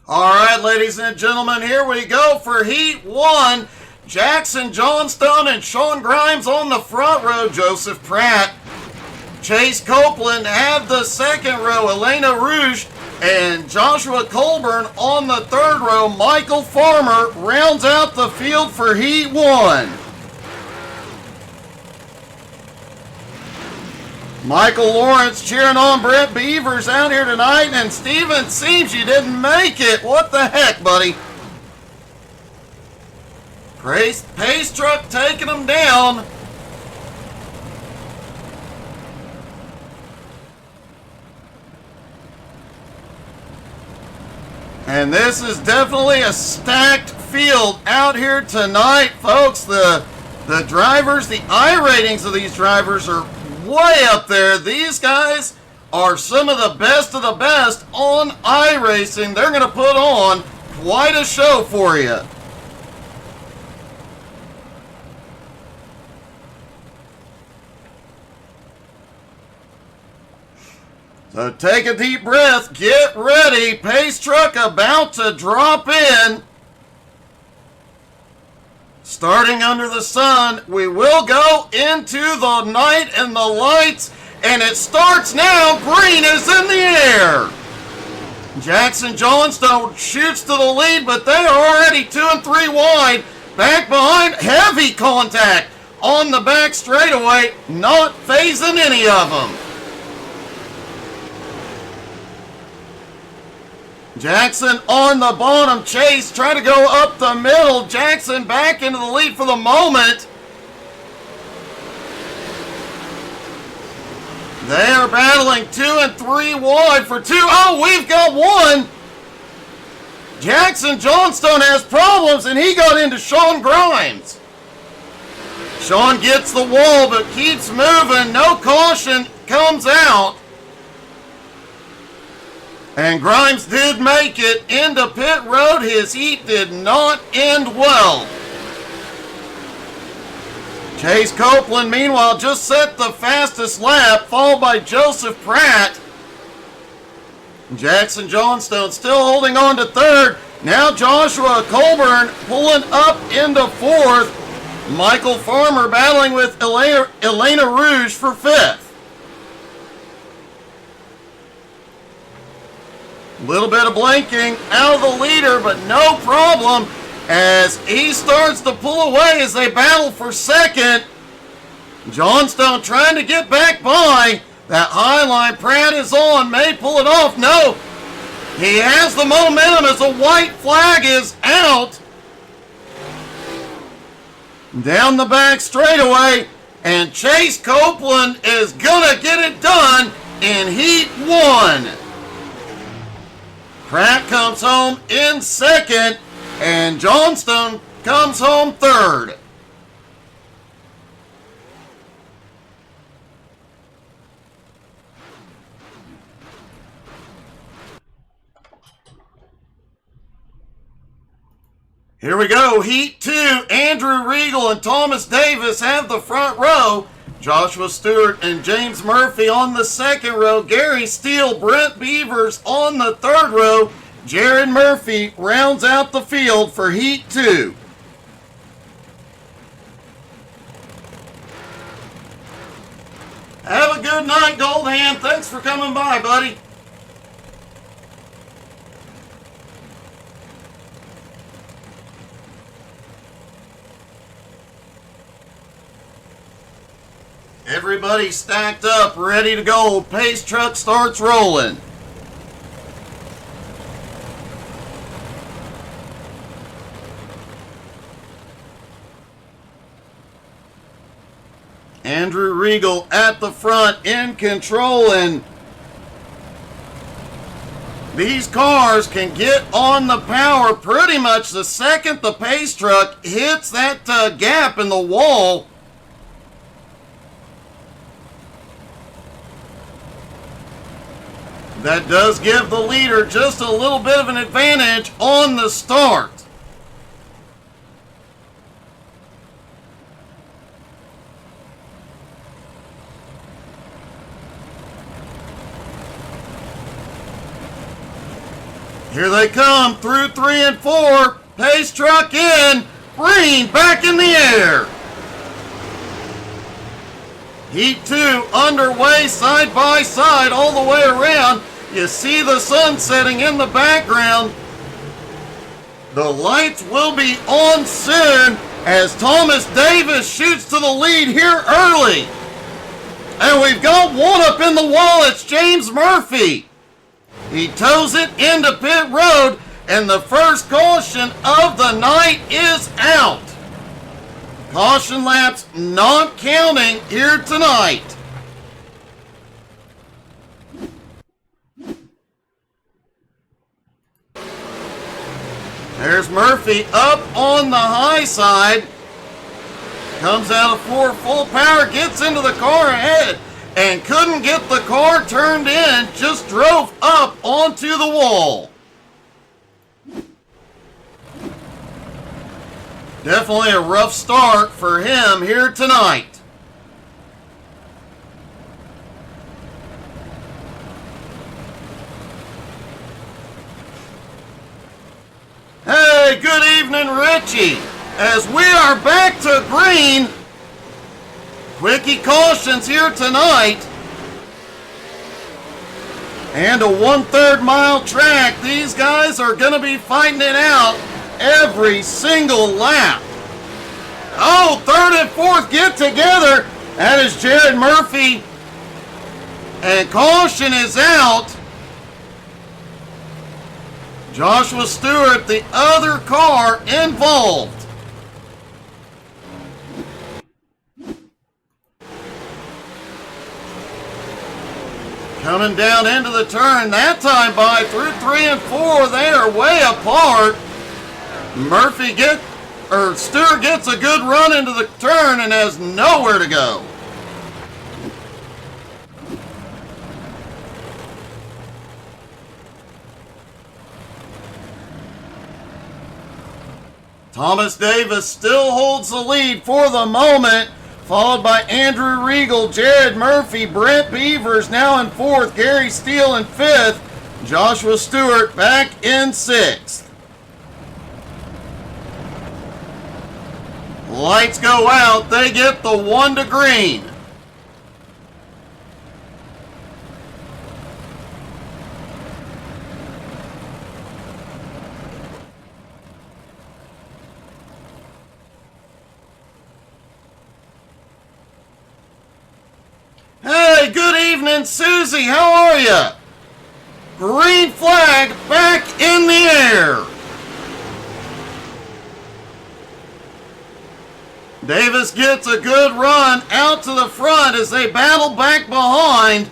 All right, ladies and gentlemen, here we go for Heat 1. Jackson Johnstone and Sean Grimes on the front row. Joseph Pratt, Chase Copeland have the second row. Elena Rouge and Joshua Colburn on the third row. Michael Farmer rounds out the field for Heat 1. Michael Lawrence cheering on Brett Beavers out here tonight, and Steven, seems you didn't make it. What the heck, buddy? Pace truck taking them down. And this is definitely a stacked field out here tonight, folks. The drivers, the I ratings of these drivers are way up there. These guys are some of the best on iRacing. They're going to put on quite a show for you. So take a deep breath, get ready. Pace truck about to drop in. Starting under the sun, we will go into the night and the lights, and it starts now. Green is in the air. Jackson Johnstone shoots to the lead, but they are already 2 and 3 wide. Back behind, heavy contact on the back straightaway, not phasing any of them. Jackson on the bottom. Chase trying to go up the middle. Jackson back into the lead for the moment. They are battling 2 and 3 wide for 2. Oh, we've got one. Jackson Johnstone has problems, and he got into Sean Grimes. Sean gets the wall, but keeps moving. No caution comes out. And Grimes did make it into pit road. His heat did not end well. Chase Copeland, meanwhile, just set the fastest lap, followed by Joseph Pratt. Jackson Johnstone still holding on to third. Now Joshua Colburn pulling up into fourth. Michael Farmer battling with Elena Rouge for fifth. Little bit of blinking out of the leader, but no problem as he starts to pull away as they battle for second. Johnstone trying to get back by. That high line Pratt is on, may pull it off. No, he has the momentum as a white flag is out. Down the back straightaway, and Chase Copeland is gonna get it done in Heat 1. Pratt comes home in second, and Johnstone comes home third. Here we go, Heat 2. Andrew Regal and Thomas Davis have the front row. Joshua Stewart and James Murphy on the second row. Gary Steele, Brent Beavers on the third row. Jared Murphy rounds out the field for Heat 2. Have a good night, Goldhand. Thanks for coming by, buddy. Everybody stacked up, ready to go. Pace truck starts rolling. Andrew Regal at the front in control, and these cars can get on the power pretty much the second the pace truck hits that gap in the wall. That does give the leader just a little bit of an advantage on the start. Here they come through 3 and 4. Pace truck in. Green back in the air. Heat 2 underway side by side all the way around. You see the sun setting in the background. The lights will be on soon as Thomas Davis shoots to the lead here early. And we've got one up in the wall. It's James Murphy. He tows it into pit road, and the first caution of the night is out. Caution laps not counting here tonight. There's Murphy up on the high side. Comes out of 4 full power, gets into the car ahead, and couldn't get the car turned in, just drove up onto the wall. Definitely a rough start for him here tonight. Hey, good evening, Richie. As we are back to green, quickie cautions here tonight. And a 1/3 mile track. These guys are going to be fighting it out every single lap. Oh, 3rd and 4th get together. That is Jared Murphy. And caution is out. Joshua Stewart, the other car involved. Coming down into the turn, that time by through 3 and 4, they are way apart. Stewart gets a good run into the turn and has nowhere to go. Thomas Davis still holds the lead for the moment, followed by Andrew Regal, Jared Murphy, Brent Beavers now in 4th, Gary Steele in 5th, Joshua Stewart back in 6th. Lights go out, they get the 1 to green. Hey, good evening, Susie. How are you? Green flag back in the air. Davis gets a good run out to the front as they battle back behind.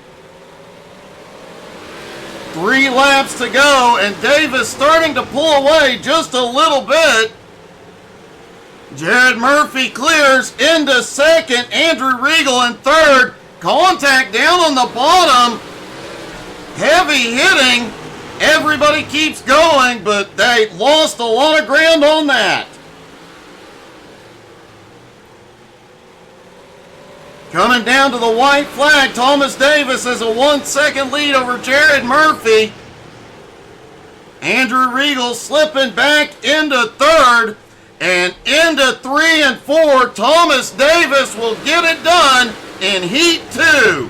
3 laps to go, and Davis starting to pull away just a little bit. Jared Murphy clears into 2nd, Andrew Regal in 3rd. Contact down on the bottom. Heavy hitting. Everybody keeps going, but they lost a lot of ground on that. Coming down to the white flag, Thomas Davis has a 1-second lead over Jared Murphy. Andrew Regal slipping back into 3rd, and into 3 and 4, Thomas Davis will get it done in Heat 2.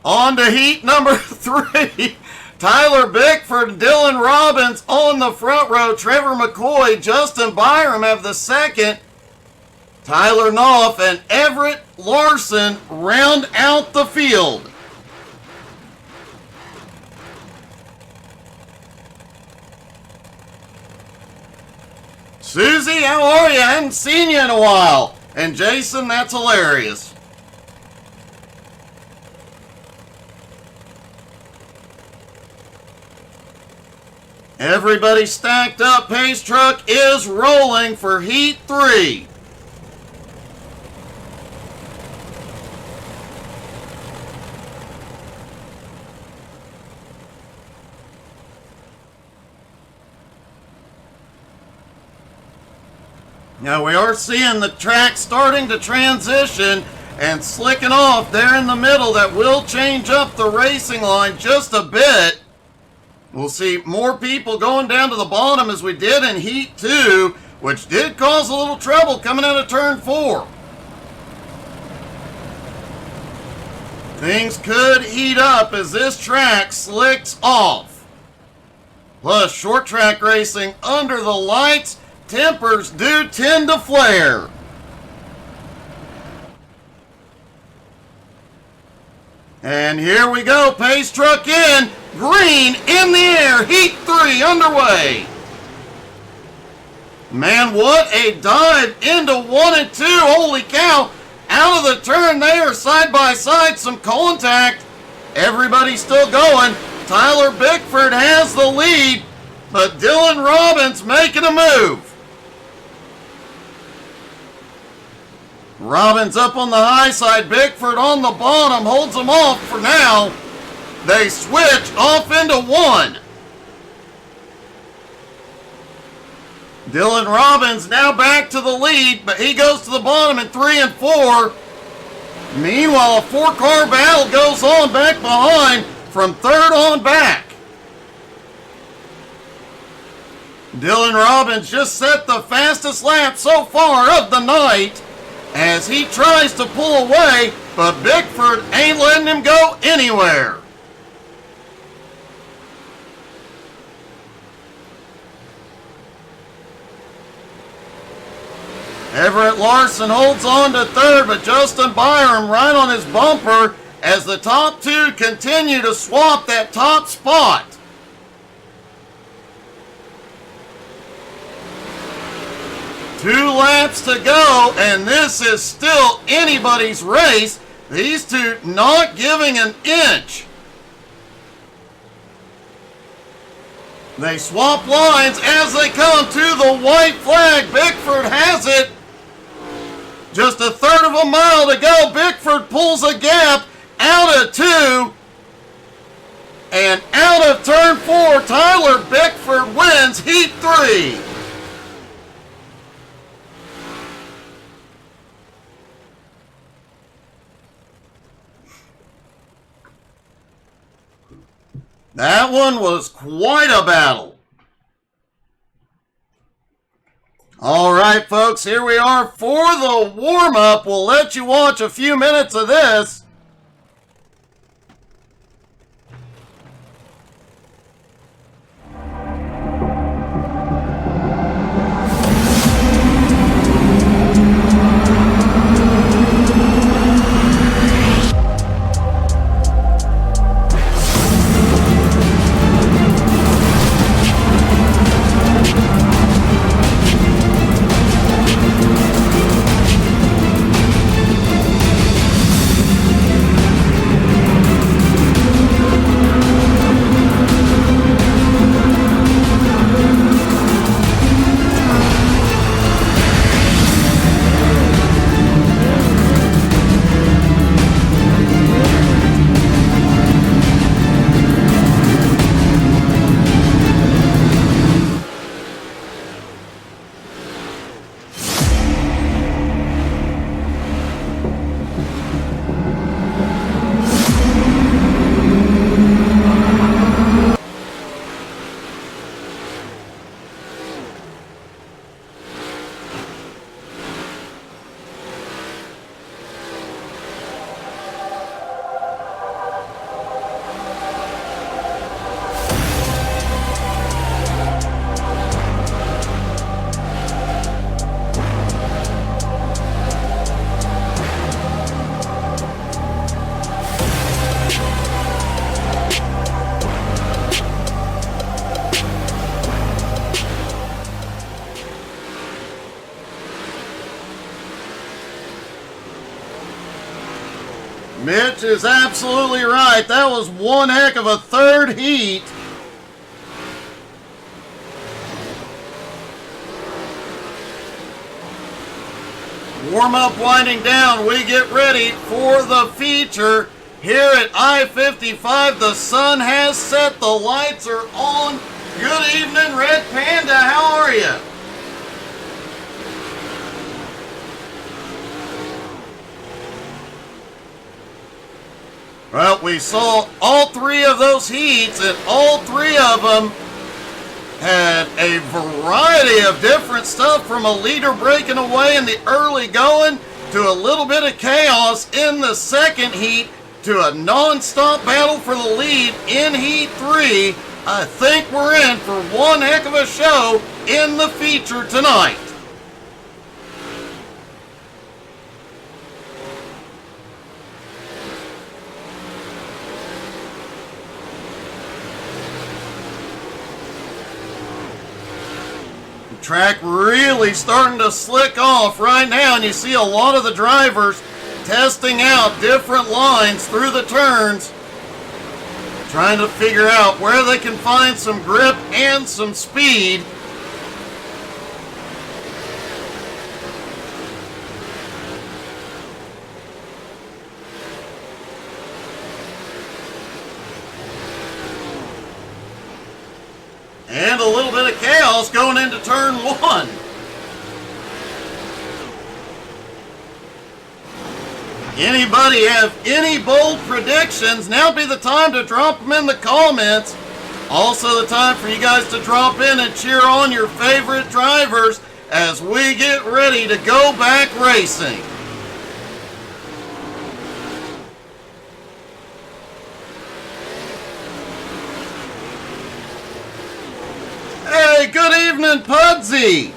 On to heat number 3. Tyler Bickford and Dylan Robbins on the front row. Trevor McCoy, Justin Byram have the second. Tyler Knopf and Everett Larson round out the field. Susie, how are you? I haven't seen you in a while. And Jason, that's hilarious. Everybody stacked up. Pace truck is rolling for Heat 3. Now we are seeing the track starting to transition and slicking off there in the middle. That will change up the racing line just a bit. We'll see more people going down to the bottom as we did in Heat 2, which did cause a little trouble coming out of Turn 4. Things could heat up as this track slicks off. Plus, short track racing under the lights, tempers do tend to flare. And here we go, pace truck in, green in the air, Heat 3 underway. Man, what a dive into 1 and 2, holy cow. Out of the turn there, side by side, some contact. Everybody's still going. Tyler Bickford has the lead, but Dylan Robbins making a move. Robbins up on the high side, Bickford on the bottom, holds them off for now. They switch off into 1. Dylan Robbins now back to the lead, but he goes to the bottom in 3 and 4. Meanwhile, a 4-car battle goes on back behind from 3rd on back. Dylan Robbins just set the fastest lap so far of the night as he tries to pull away, but Bickford ain't letting him go anywhere. Everett Larson holds on to 3rd, but Justin Byram right on his bumper as the top 2 continue to swap that top spot. Two laps to go, and this is still anybody's race. These two not giving an inch. They swap lines as they come to the white flag. Bickford has it. Just a 1/3 of a mile to go. Bickford pulls a gap out of 2. And out of turn 4, Tyler Bickford wins Heat 3. That one was quite a battle. All right, folks, here we are for the warm-up. We'll let you watch a few minutes of this. Mitch is absolutely right. That was one heck of a third heat. Warm-up winding down. We get ready for the feature here at I-55. The sun has set. The lights are on. Good evening, Red Panda. How are you? Well, we saw all three of those heats, and all three of them had a variety of different stuff, from a leader breaking away in the early going to a little bit of chaos in the second heat to a non-stop battle for the lead in Heat 3. I think we're in for one heck of a show in the feature tonight. The track really starting to slick off right now, and you see a lot of the drivers testing out different lines through the turns, trying to figure out where they can find some grip and some speed. And a little bit of chaos going into turn one. Anybody have any bold predictions? Now be the time to drop them in the comments. Also the time for you guys to drop in and cheer on your favorite drivers as we get ready to go back racing. Hey, good evening, Pudsey.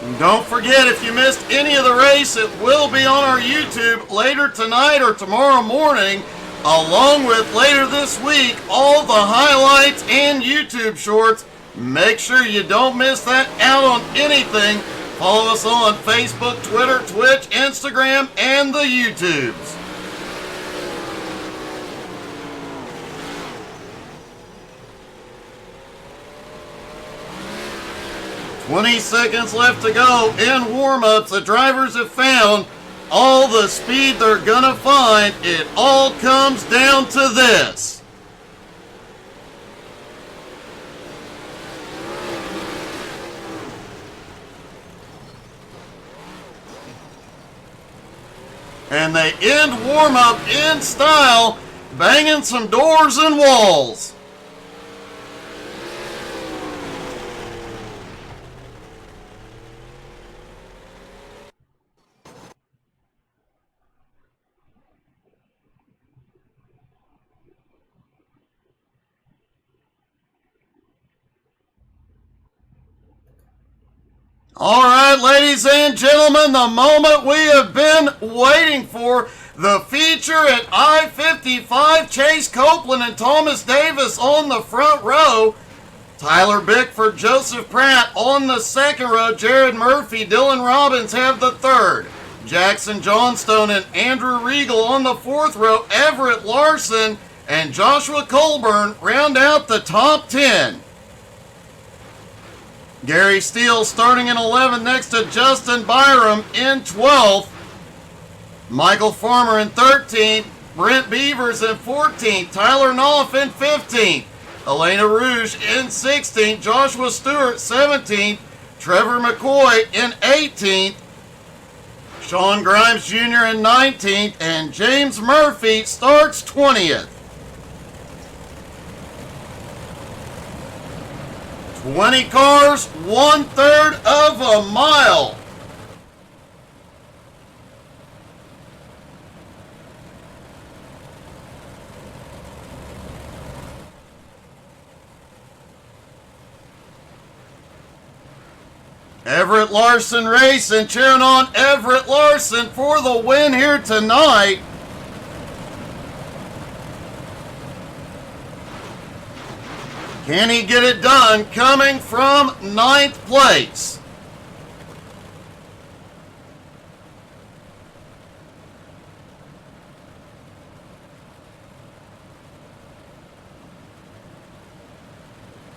And don't forget, if you missed any of the race, it will be on our YouTube later tonight or tomorrow morning, along with later this week, all the highlights and YouTube shorts. Make sure you don't miss that out on anything. Follow us on Facebook, Twitter, Twitch, Instagram, and the YouTubes. 20 seconds left to go in warm-ups. The drivers have found all the speed they're gonna find. It all comes down to this. And they end warm-up in style, banging some doors and walls. All right, ladies and gentlemen, the moment we have been waiting for. The feature at I-55, Chase Copeland and Thomas Davis on the front row. Tyler Bickford, Joseph Pratt on the second row. Jared Murphy, Dylan Robbins have the third. Jackson Johnstone and Andrew Regal on the fourth row. Everett Larson and Joshua Colburn round out the top 10. Gary Steele starting in 11th next to Justin Byram in 12th. Michael Farmer in 13th. Brent Beavers in 14th. Tyler Knopf in 15th. Elena Rouge in 16th. Joshua Stewart 17th. Trevor McCoy in 18th. Sean Grimes Jr. in 19th. And James Murphy starts 20th. 20 cars, 1/3 of a mile. Everett Larson racing, cheering on Everett Larson for the win here tonight. Can he get it done coming from 9th place?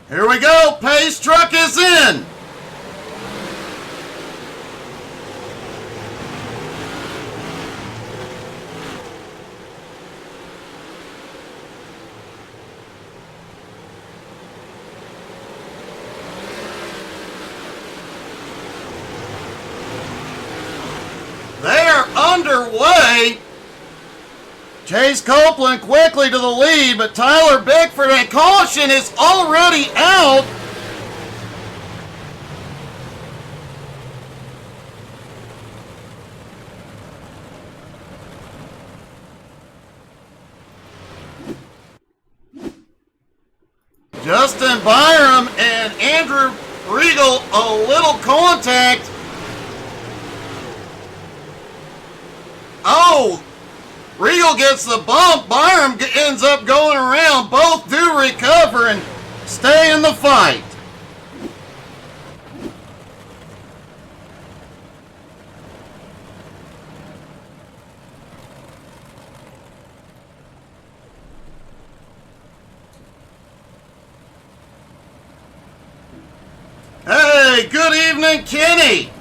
Here we go. Pace truck is in. underway. Chase Copeland quickly to the lead, but Tyler Bickford, and caution is already out. Justin Byram and Andrew Regal, a little contact. Oh, Regal gets the bump. Byram ends up going around. Both do recover and stay in the fight. Hey, good evening, Kenny.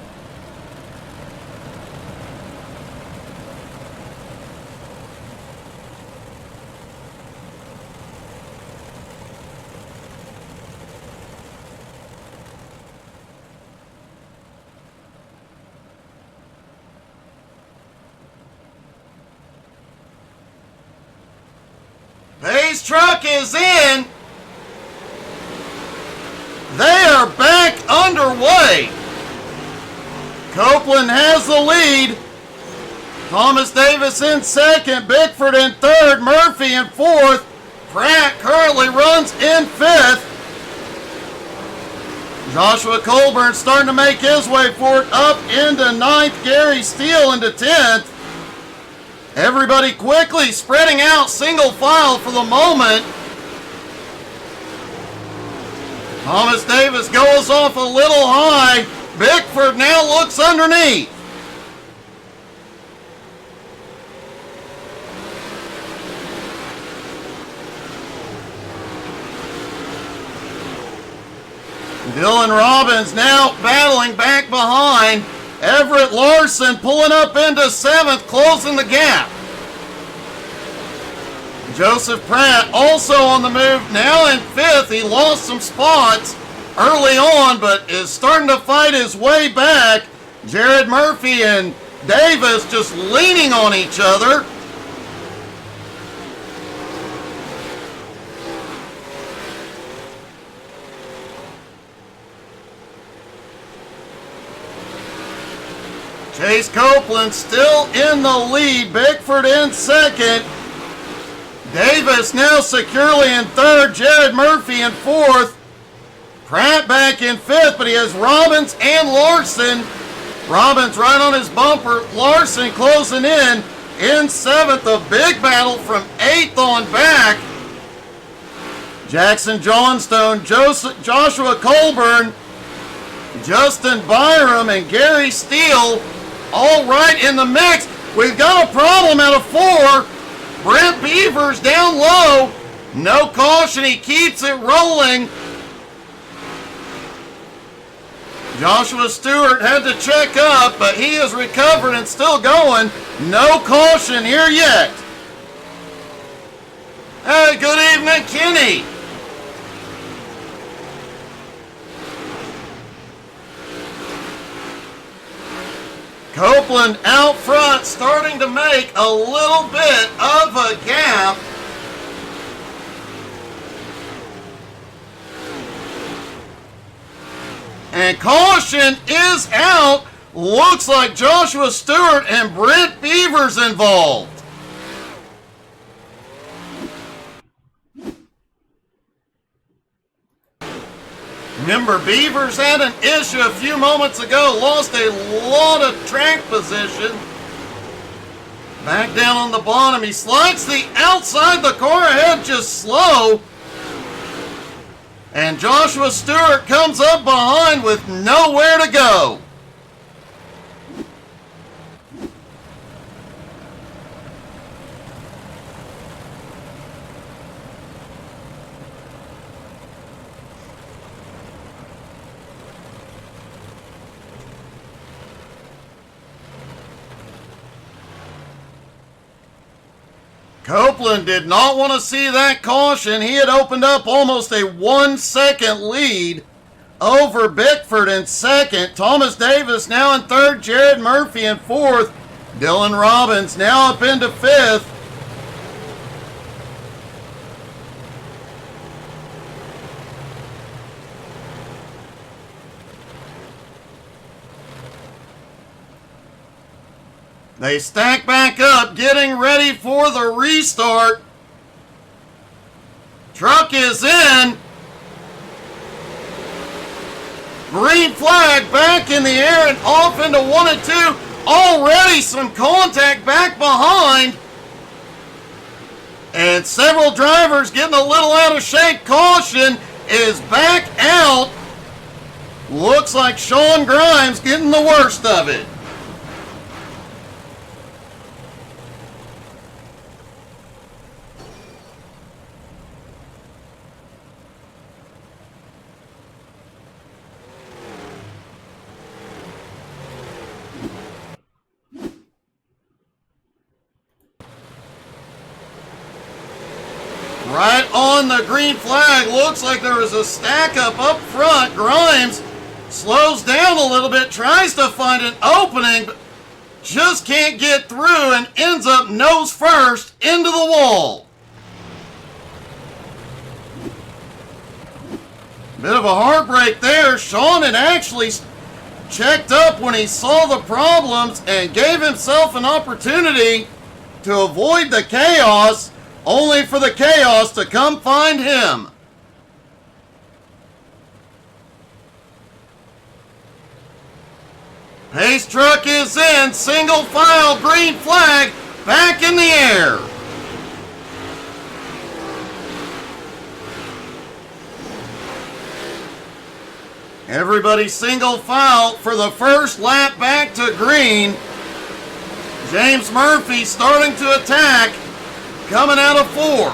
Pace truck is in. They are back underway. Copeland has the lead. Thomas Davis in second, Bickford in third, Murphy in fourth. Pratt currently runs in fifth. Joshua Colburn starting to make his way forward up into ninth. Gary Steele into 10th. Everybody quickly spreading out single file for the moment. Thomas Davis goes off a little high. Bickford now looks underneath. Dylan Robbins now battling back behind. Everett Larson pulling up into 7th, closing the gap. Joseph Pratt also on the move, now in 5th. He lost some spots early on, but is starting to fight his way back. Jared Murphy and Davis just leaning on each other. Chase Copeland still in the lead. Bickford in second. Davis now securely in third. Jared Murphy in fourth. Pratt back in fifth, but he has Robbins and Larson. Robbins right on his bumper. Larson closing in seventh. A big battle from 8th on back. Jackson Johnstone, Joshua Colburn, Justin Byram, and Gary Steele all right in the mix. We've got a problem out of 4. Brent Beavers down low. No caution. He keeps it rolling. Joshua Stewart had to check up, but he is recovered and still going. No caution here yet. Hey, good evening, Kenny. Copeland out front, starting to make a little bit of a gap. And caution is out. Looks like Joshua Stewart and Brent Beavers involved. Remember, Beavers had an issue a few moments ago, lost a lot of track position. Back down on the bottom, he slides the outside the car ahead just slow. And Joshua Stewart comes up behind with nowhere to go. Copeland did not want to see that caution. He had opened up almost a 1-second lead over Bickford in second. Thomas Davis now in third. Jared Murphy in fourth. Dylan Robbins now up into 5th. They stack back up, getting ready for the restart. Truck is in. Green flag back in the air and off into 1 and 2. Already some contact back behind. And several drivers getting a little out of shape. Caution is back out. Looks like Sean Grimes getting the worst of it. Right on the green flag. Looks like there was a stack up front. Grimes slows down a little bit, tries to find an opening, but just can't get through and ends up nose first into the wall. Bit of a heartbreak there. Sean had actually checked up when he saw the problems and gave himself an opportunity to avoid the chaos, only for the chaos to come find him. Pace truck is in, single file, green flag, back in the air. Everybody single file for the first lap back to green. James Murphy starting to attack, coming out of 4.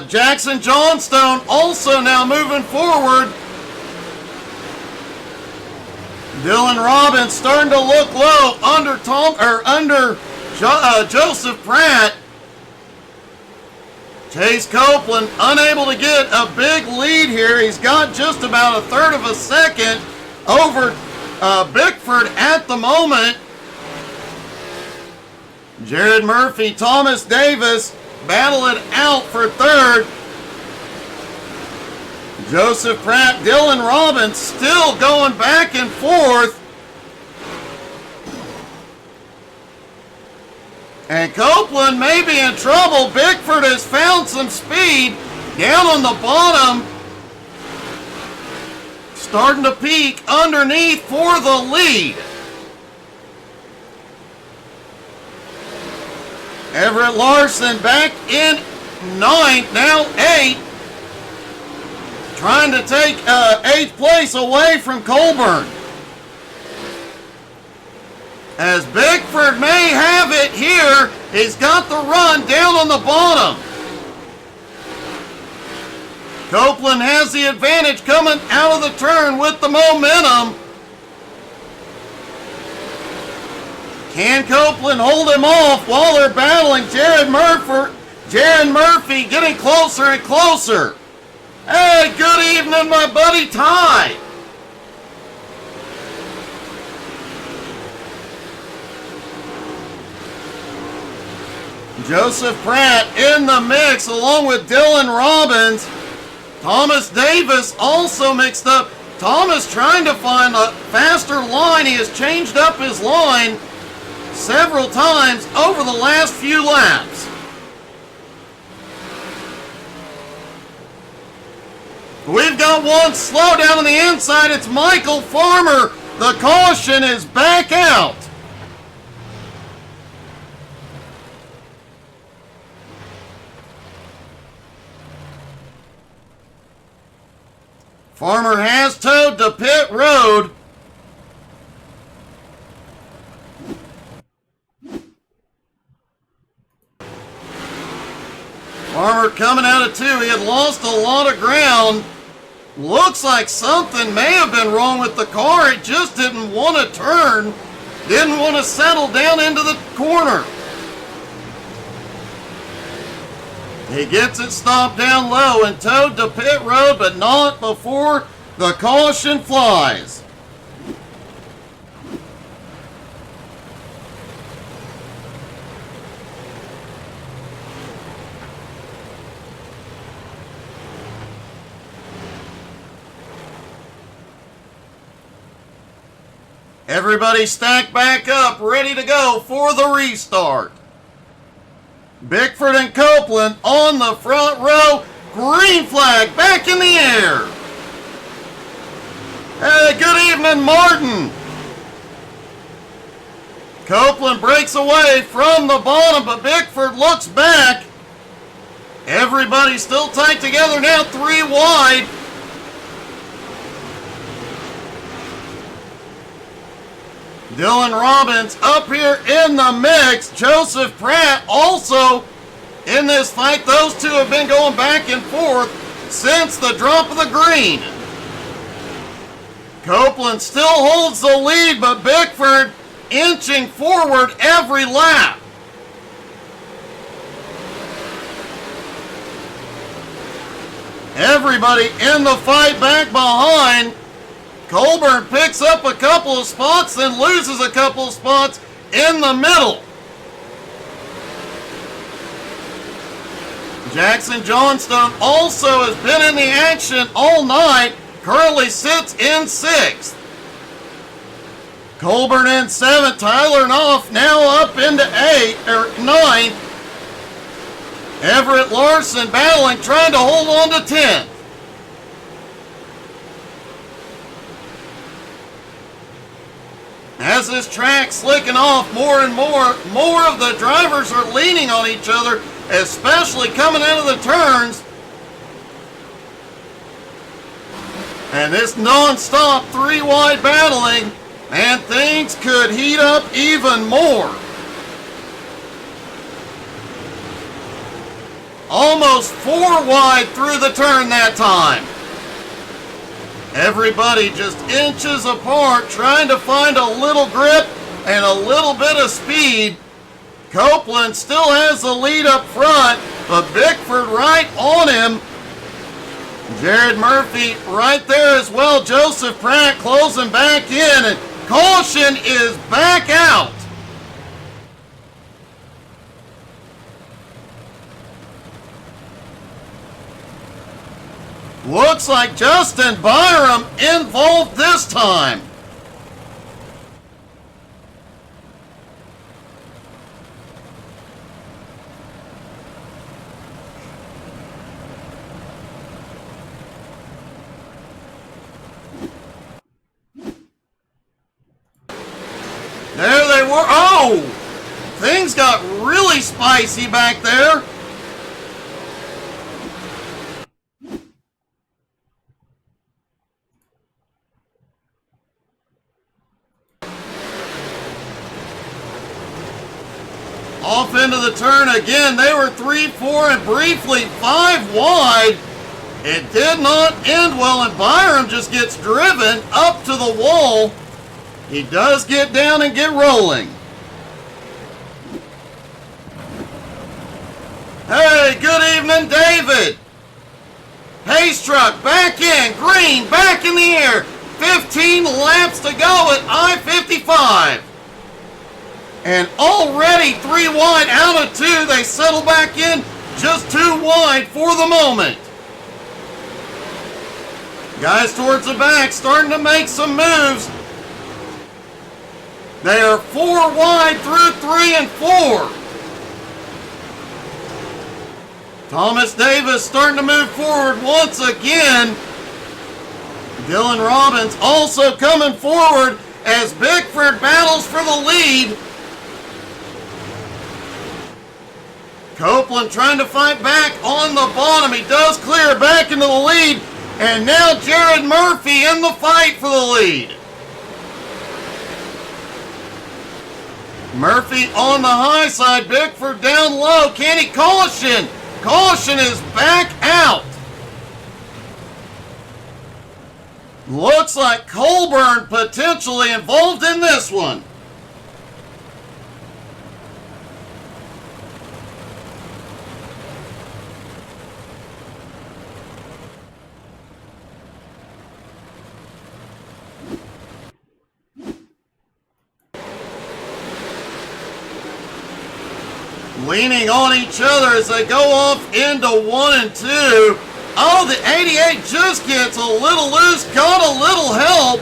Jackson Johnstone also now moving forward. Dylan Robbins starting to look low under Joseph Pratt. Chase Copeland unable to get a big lead here. He's got just about a third of a second over Bickford at the moment. Jared Murphy, Thomas Davis battle it out for 3rd. Joseph Pratt, Dylan Robbins still going back and forth. And Copeland may be in trouble. Bickford has found some speed down on the bottom. Starting to peak underneath for the lead. Everett Larson back in 9th, now 8th. Trying to take 8th place away from Colburn. As Bickford may have it here, he's got the run down on the bottom. Copeland has the advantage coming out of the turn with the momentum. Can Copeland hold him off while they're battling? Jared Murphy getting closer and closer. Hey, good evening, my buddy Ty. Joseph Pratt in the mix along with Dylan Robbins. Thomas Davis also mixed up. Thomas trying to find a faster line. He has changed up his line several times over the last few laps. We've got one slow down on the inside. It's Michael Farmer. The caution is back out. Farmer has towed to pit road. Farmer coming out of 2. He had lost a lot of ground. Looks like something may have been wrong with the car. It just didn't want to turn. Didn't want to settle down into the corner. He gets it stopped down low and towed to pit road, but not before the caution flies. Everybody stacked back up, ready to go for the restart. Bickford and Copeland on the front row. Green flag back in the air. Hey, good evening, Martin. Copeland breaks away from the bottom, but Bickford looks back. Everybody still tight together now, 3 wide. Dylan Robbins up here in the mix. Joseph Pratt also in this fight. Those two have been going back and forth since the drop of the green. Copeland still holds the lead, but Bickford inching forward every lap. Everybody in the fight back behind. Colburn picks up a couple of spots, then loses a couple of spots in the middle. Jackson Johnstone also has been in the action all night. Currently sits in 6th. Colburn in 7th. Tyler Knopf now up into 9th. Everett Larson battling, trying to hold on to 10th. As this track's slicking off more and more of the drivers are leaning on each other, especially coming out of the turns. And this non-stop 3 wide battling, and things could heat up even more. Almost 4 wide through the turn that time. Everybody just inches apart, trying to find a little grip and a little bit of speed. Copeland still has the lead up front, but Bickford right on him. Jared Murphy right there as well. Joseph Pratt closing back in, and caution is back out. Looks like Justin Byram involved this time. There they were. Oh! Things got really spicy back there. Off into the turn again. They were 3, 4, and briefly 5 wide. It did not end well, and Byram just gets driven up to the wall. He does get down and get rolling. Hey, good evening, David. Pace truck back in. Green back in the air. 15 laps to go at I-55. And already 3 wide out of 2. They settle back in just 2 wide for the moment. Guys towards the back starting to make some moves. They are 4 wide through 3 and 4. Thomas Davis starting to move forward once again. Dylan Robbins also coming forward as Bickford battles for the lead. Copeland trying to fight back on the bottom. He does clear back into the lead. And now Jared Murphy in the fight for the lead. Murphy on the high side. Bickford down low. Can he caution? Caution is back out. Looks like Colburn potentially involved in this one. Leaning on each other as they go off into 1 and 2. Oh, the 88 just gets a little loose, got a little help.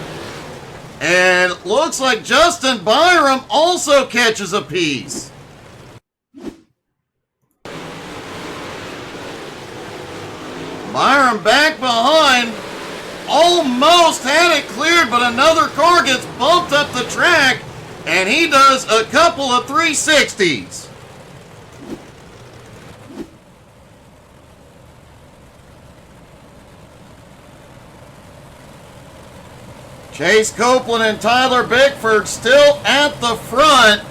And looks like Justin Byram also catches a piece. Byram back behind, almost had it cleared, but another car gets bumped up the track, and he does a couple of 360s. Chase Copeland and Tyler Bickford still at the front.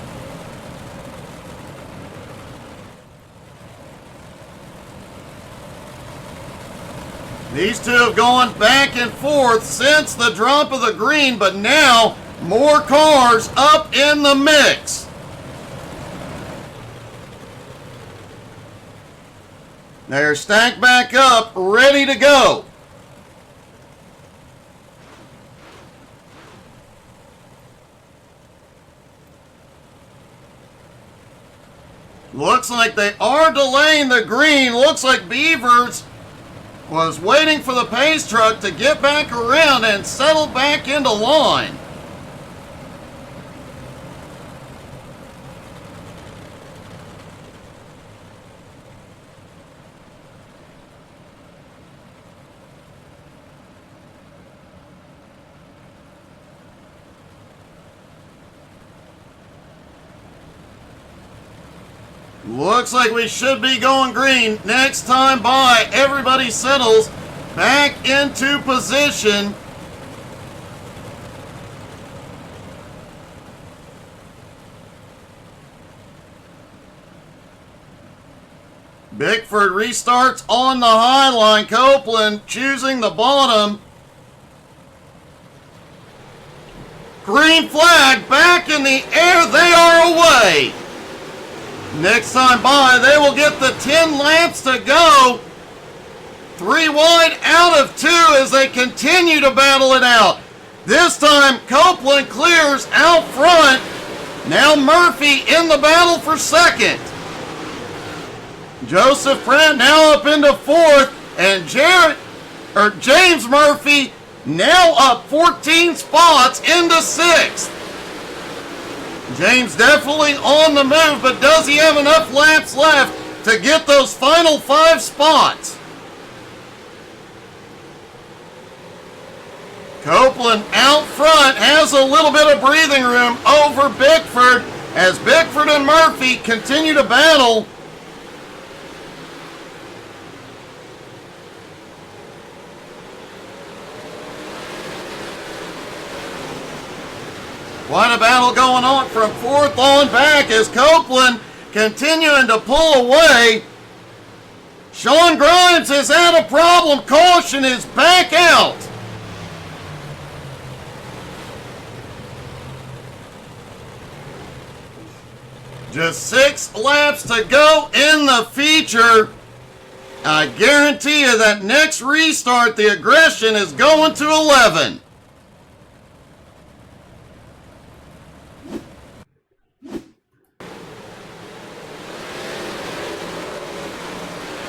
These two have gone back and forth since the drop of the green, but now more cars up in the mix. They're stacked back up, ready to go. Looks like they are delaying the green. Looks like Beavers was waiting for the pace truck to get back around and settle back into line. Looks like we should be going green. Next time by, everybody settles back into position. Bickford restarts on the high line. Copeland choosing the bottom. Green flag back in the air. They are away. Next time by, they will get the 10 laps to go. 3 wide out of 2 as they continue to battle it out. This time, Copeland clears out front. Now Murphy in the battle for second. Joseph Pratt now up into 4th, and James Murphy now up 14 spots into 6th. James definitely on the move, but does he have enough laps left to get those final 5 spots? Copeland out front has a little bit of breathing room over Bickford as Bickford and Murphy continue to battle. Quite a battle going on from 4th on back as Copeland continuing to pull away. Sean Grimes has had a problem. Caution is back out. Just 6 laps to go in the feature. I guarantee you that next restart, the aggression is going to 11.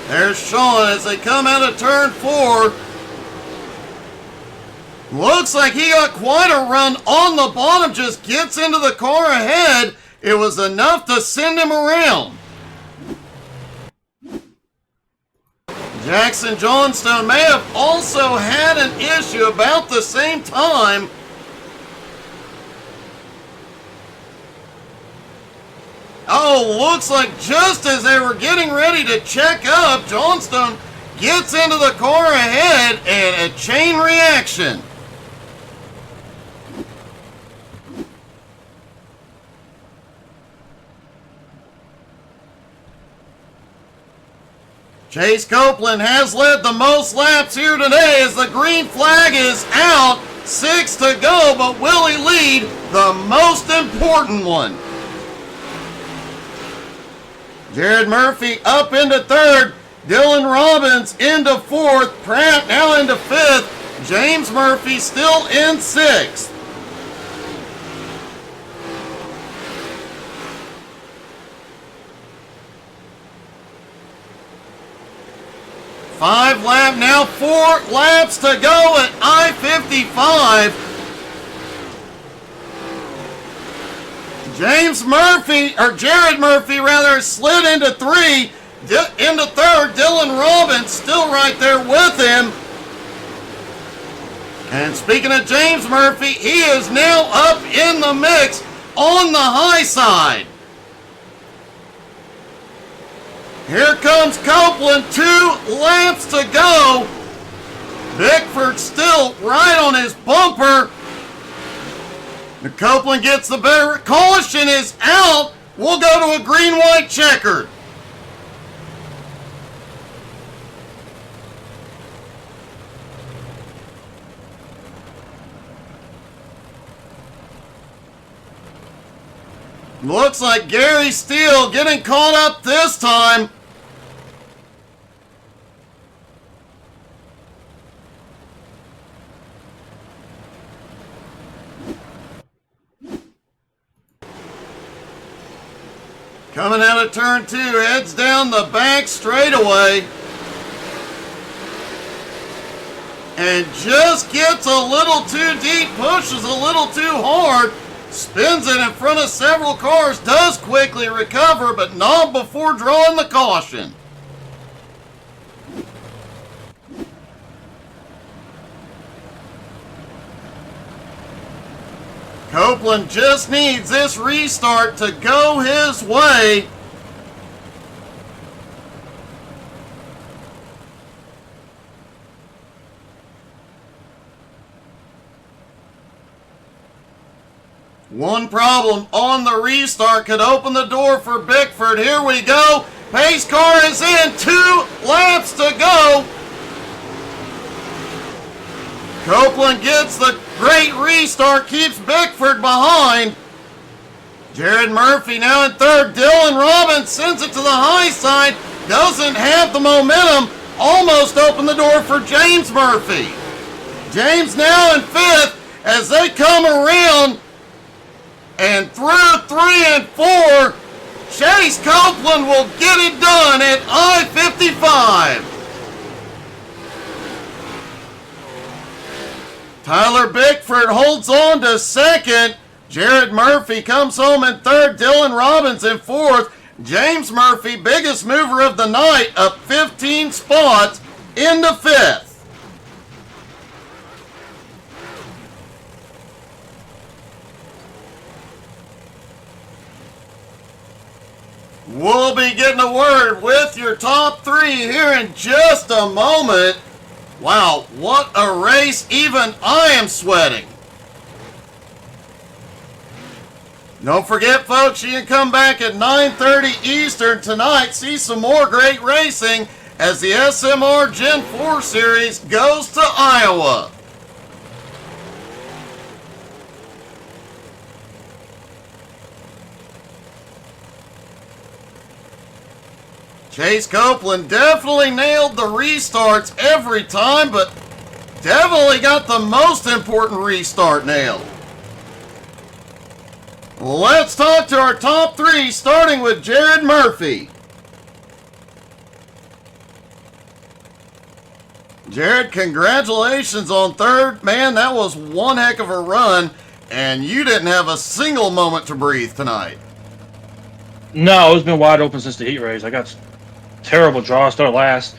There's Sean as they come out of turn 4. Looks like he got quite a run on the bottom, just gets into the car ahead. It was enough to send him around. Jackson Johnstone may have also had an issue about the same time. Oh, looks like just as they were getting ready to check up, Johnstone gets into the car ahead and a chain reaction. Chase Copeland has led the most laps here today as the green flag is out. 6 to go, but will he lead the most important one? Jared Murphy up into 3rd. Dylan Robbins into 4th. Pratt now into 5th. James Murphy still in 6th. Now 4 laps to go at I-55. Jared Murphy rather, slid into third. Dylan Robbins still right there with him. And speaking of James Murphy, he is now up in the mix on the high side. Here comes Copeland, 2 laps to go. Bickford still right on his bumper. Copeland gets the better. Caution is out. We'll go to a green-white checkered. Looks like Gary Steele getting caught up this time. Coming out of turn 2, heads down the back straightaway. And just gets a little too deep, pushes a little too hard. Spins it in front of several cars, does quickly recover, but not before drawing the caution. Copeland just needs this restart to go his way. One problem on the restart could open the door for Bickford. Here we go. Pace car is in. 2 laps to go. Copeland gets the great restart, keeps Bickford behind. Jared Murphy now in third. Dylan Robbins sends it to the high side. Doesn't have the momentum. Almost opened the door for James Murphy. James now in fifth as they come around. And through 3 and 4, Chase Copeland will get it done at I-55. Tyler Bickford holds on to second. Jared Murphy comes home in third. Dylan Robbins in fourth. James Murphy, biggest mover of the night, up 15 spots into fifth. We'll be getting a word with your top 3 here in just a moment. Wow, what a race. Even I am sweating. Don't forget, folks, you can come back at 9:30 Eastern tonight. See some more great racing as the SMR Gen 4 Series goes to Iowa. Chase Copeland definitely nailed the restarts every time, but definitely got the most important restart nailed. Let's talk to our top 3, starting with Jared Murphy. Jared, congratulations on third. Man, that was one heck of a run, and you didn't have a single moment to breathe tonight. No, it's been wide open since the heat race. I got terrible draw, started last.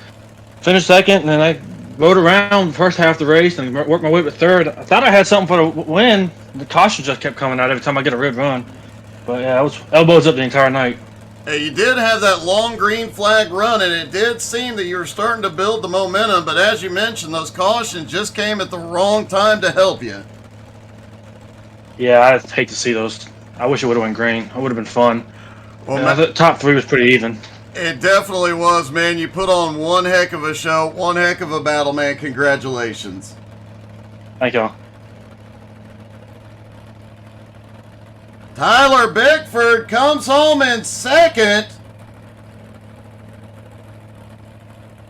Finished second, and then I rode around the first half of the race and worked my way to third. I thought I had something for the win. The caution just kept coming out every time I get a red run. But yeah, I was elbows up the entire night. Hey, you did have that long green flag run, and it did seem that you were starting to build the momentum, but as you mentioned, those cautions just came at the wrong time to help you. Yeah, I hate to see those. I wish it would have went green. It would have been fun. Well, the top 3 was pretty even. It definitely was, man. You put on one heck of a show, one heck of a battle, man. Congratulations. Thank y'all. Tyler Bickford comes home in second.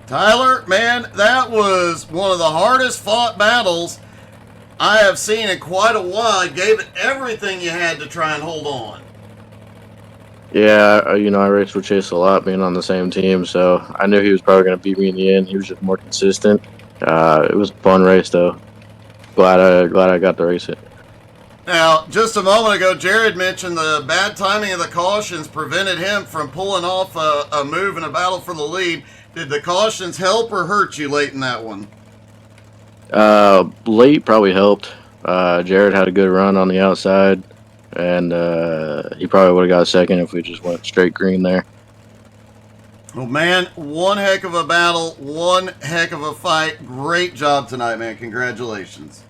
Tyler, man, that was one of the hardest fought battles I have seen in quite a while. You gave it everything you had to try and hold on. Yeah, I raced with Chase a lot, being on the same team, so I knew he was probably going to beat me in the end. He was just more consistent. It was a fun race, though. Glad I got to race it. Now, just a moment ago, Jared mentioned the bad timing of the cautions prevented him from pulling off a move in a battle for the lead. Did the cautions help or hurt you late in that one? Late probably helped. Jared had a good run on the outside, and he probably would have got a second if we just went straight green there. Well, man, one heck of a battle, one heck of a fight. Great job tonight, man. Congratulations.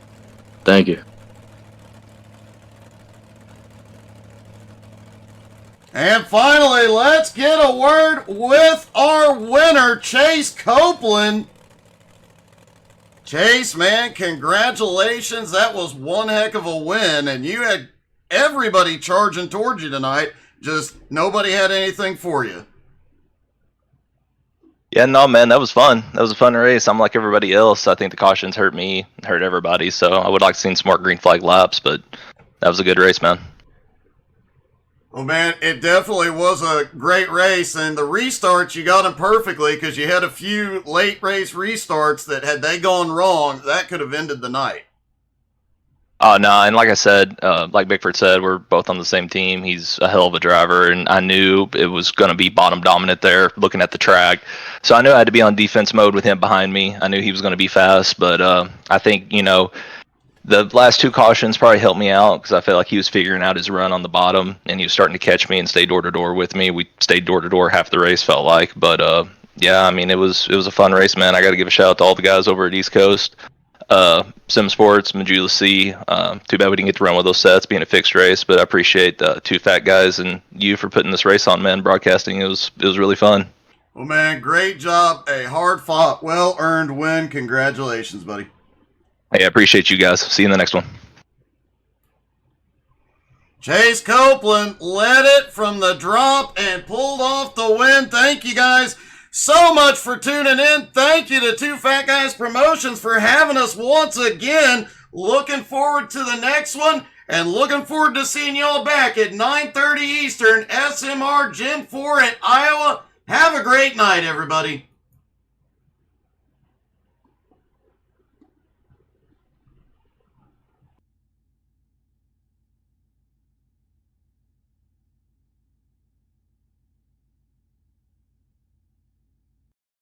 Thank you. And finally, let's get a word with our winner, Chase Copeland. Chase, man, congratulations. That was one heck of a win, and you had everybody charging towards you tonight. Just nobody had anything for you. Yeah, no, man, that was fun. That was a fun race. I'm like everybody else. I think the cautions hurt me, hurt everybody. So I would like to see some more green flag laps, but that was a good race, man. Well, man, it definitely was a great race, and the restarts, you got them perfectly because you had a few late race restarts that had they gone wrong, that could have ended the night. No, and like I said, like Bickford said, we're both on the same team. He's a hell of a driver, and I knew it was going to be bottom dominant there looking at the track. So I knew I had to be on defense mode with him behind me. I knew he was going to be fast, but I think, the last two cautions probably helped me out because I felt like he was figuring out his run on the bottom, and he was starting to catch me and stay door to door with me. We stayed door to door half the race, felt like. But yeah, I mean, it was a fun race, man. I got to give a shout out to all the guys over at East Coast, Sim Sports, Majula C. Too bad we didn't get to run with those sets, being a fixed race. But I appreciate the two fat guys and you for putting this race on, man. Broadcasting, it was really fun. Well, man, great job. A hard fought, well earned win. Congratulations, buddy. Hey, I appreciate you guys. See you in the next one. Chase Copeland led it from the drop and pulled off the win. Thank you guys so much for tuning in. Thank you to Two Fat Guys Promotions for having us once again. Looking forward to the next one and looking forward to seeing y'all back at 9:30 Eastern, SMR Gen 4 at Iowa. Have a great night, everybody.